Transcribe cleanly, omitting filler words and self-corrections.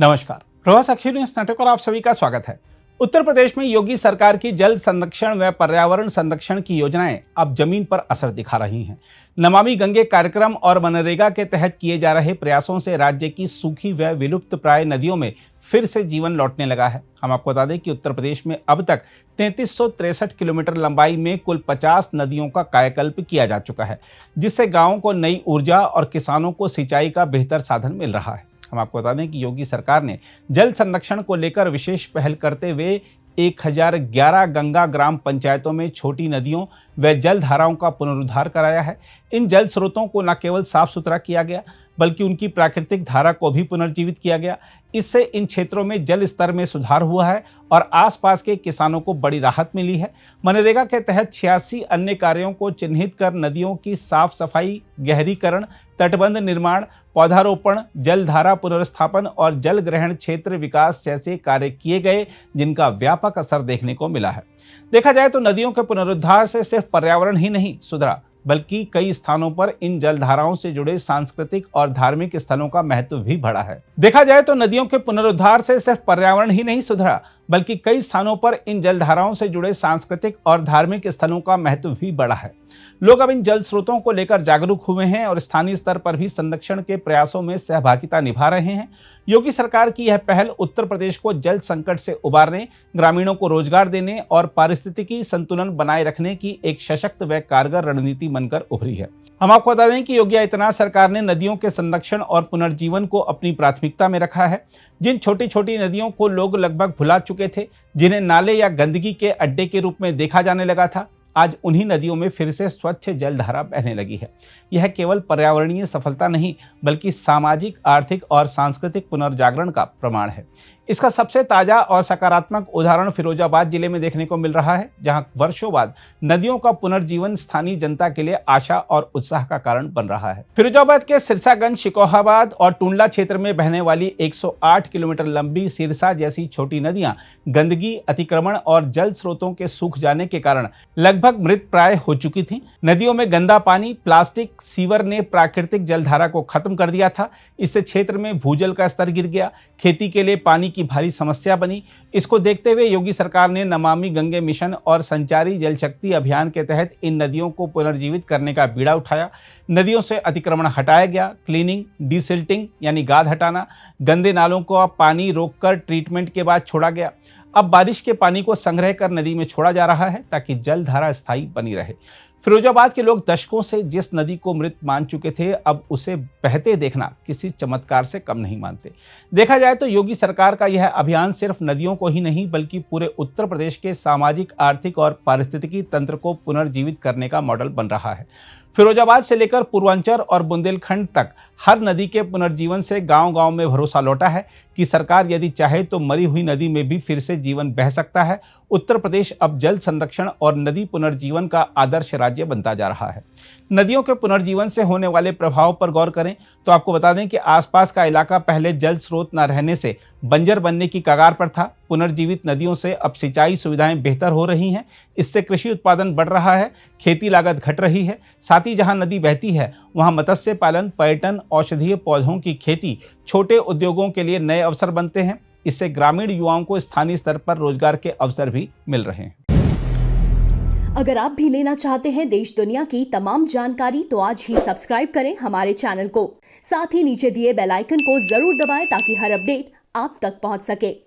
नमस्कार, प्रवास अक्षय न्यूज नाटक और आप सभी का स्वागत है। उत्तर प्रदेश में योगी सरकार की जल संरक्षण व पर्यावरण संरक्षण की योजनाएं अब जमीन पर असर दिखा रही हैं। नमामि गंगे कार्यक्रम और मनरेगा के तहत किए जा रहे प्रयासों से राज्य की सूखी व विलुप्त प्राय नदियों में फिर से जीवन लौटने लगा है। हम आपको बता दें कि उत्तर प्रदेश में अब तक 3363 किलोमीटर लंबाई में कुल 50 नदियों का कायाकल्प किया जा चुका है, जिससे गांवों को नई ऊर्जा और किसानों को सिंचाई का बेहतर साधन मिल रहा है। हम आपको बता दें कि योगी सरकार ने जल संरक्षण को लेकर विशेष पहल करते हुए 1011 गंगा ग्राम पंचायतों में छोटी नदियों व जल धाराओं का पुनरुद्धार कराया है। इन जल स्रोतों को न केवल साफ सुथरा किया गया, बल्कि उनकी प्राकृतिक धारा को भी पुनर्जीवित किया गया। इससे इन क्षेत्रों में जल स्तर में सुधार हुआ है और आसपास के किसानों को बड़ी राहत मिली है। मनरेगा के तहत 86 अन्य कार्यों को चिन्हित कर नदियों की साफ सफाई, गहरीकरण, तटबंध निर्माण, पौधारोपण, जलधारा पुनर्स्थापन और जल ग्रहण क्षेत्र विकास जैसे कार्य किए गए, जिनका व्यापक असर देखने को मिला है। देखा जाए तो नदियों के पुनरुद्धार से सिर्फ पर्यावरण ही नहीं सुधरा, बल्कि कई स्थानों पर इन जलधाराओं से जुड़े सांस्कृतिक और धार्मिक स्थलों का महत्व भी बढ़ा है। देखा जाए तो नदियों के पुनरुद्धार से सिर्फ पर्यावरण ही नहीं सुधरा, बल्कि कई स्थानों पर इन जलधाराओं से जुड़े सांस्कृतिक और धार्मिक स्थलों का महत्व भी बढ़ा है। लोग अब इन जल स्रोतों को लेकर जागरूक हुए हैं और स्थानीय स्तर पर भी संरक्षण के प्रयासों में सहभागिता निभा रहे हैं। योगी सरकार की यह पहल उत्तर प्रदेश को जल संकट से उबारने, ग्रामीणों को रोजगार देने और पारिस्थितिकी संतुलन बनाए रखने की एक सशक्त व कारगर रणनीति बनकर उभरी है। हम आपको बता दें कि योगी आदित्यनाथ सरकार ने नदियों के संरक्षण और पुनर्जीवन को अपनी प्राथमिकता में रखा है। जिन छोटी छोटी नदियों को लोग लगभग भुला चुके थे, जिन्हें नाले या गंदगी के अड्डे के रूप में देखा जाने लगा था, आज उन्हीं नदियों में फिर से स्वच्छ जलधारा बहने लगी है। यह केवल पर्यावरणीय सफलता नहीं, बल्कि सामाजिक, आर्थिक और सांस्कृतिक पुनर्जागरण का प्रमाण है। इसका सबसे ताजा और सकारात्मक उदाहरण फिरोजाबाद जिले में देखने को मिल रहा है, जहां वर्षों बाद नदियों का पुनर्जीवन स्थानीय जनता के लिए आशा और उत्साह का कारण बन रहा है। फिरोजाबाद के सिरसागंज, शिकोहाबाद और टुंडला क्षेत्र में बहने वाली 108 किलोमीटर लंबी सिरसा जैसी छोटी नदियां गंदगी, अतिक्रमण और जल स्रोतों के सूख जाने के कारण लगभग मृत प्राय हो चुकी थी। नदियों में गंदा पानी, प्लास्टिक, सीवर ने प्राकृतिक जलधारा को खत्म कर दिया था। इससे क्षेत्र में भूजल का स्तर गिर गया, खेती के लिए पानी की भारी समस्या बनी। इसको देखते हुए योगी सरकार ने नमामि गंगे मिशन और संचारी जल शक्ति अभियान के तहत इन नदियों को पुनर्जीवित करने का बीड़ा उठाया। नदियों से अतिक्रमण हटाया गया, क्लीनिंग, डिसिल्टिंग यानी गाद हटाना, गंदे नालों को पानी रोककर ट्रीटमेंट के बाद छोड़ा गया। अब बारिश के पानी को संग्रह कर नदी में छोड़ा जा रहा है, ताकि जलधारा स्थायी बनी रहे। फिरोजाबाद के लोग दशकों से जिस नदी को मृत मान चुके थे, अब उसे बहते देखना किसी चमत्कार से कम नहीं मानते। देखा जाए तो योगी सरकार का यह अभियान सिर्फ नदियों को ही नहीं, बल्कि पूरे उत्तर प्रदेश के सामाजिक, आर्थिक और पारिस्थितिकी तंत्र को पुनर्जीवित करने का मॉडल बन रहा है। फिरोजाबाद से लेकर पूर्वांचल और बुंदेलखंड तक हर नदी के पुनर्जीवन से गांव-गांव में भरोसा लौटा है कि सरकार यदि चाहे तो मरी हुई नदी में भी फिर से जीवन बह सकता है। उत्तर प्रदेश अब जल संरक्षण और नदी पुनर्जीवन का आदर्श राज्य बनता जा रहा है। नदियों के पुनर्जीवन से होने वाले प्रभाव पर गौर करें तो आपको बता दें कि आसपास का इलाका पहले जल स्रोत न रहने से बंजर बनने की कगार पर था। पुनर्जीवित नदियों से अब सिंचाई सुविधाएं बेहतर हो रही हैं। इससे कृषि उत्पादन बढ़ रहा है, खेती लागत घट रही है। साथ ही जहां नदी बहती है, वहां मत्स्य पालन, पर्यटन, औषधीय पौधों की खेती, छोटे उद्योगों के लिए नए अवसर बनते हैं। इससे ग्रामीण युवाओं को स्थानीय स्तर पर रोजगार के अवसर भी मिल रहे हैं। अगर आप भी लेना चाहते हैं देश दुनिया की तमाम जानकारी, तो आज ही सब्सक्राइब करें हमारे चैनल को। साथ ही नीचे दिए बेल आइकन को जरूर दबाएं, ताकि हर अपडेट आप तक पहुंच सके।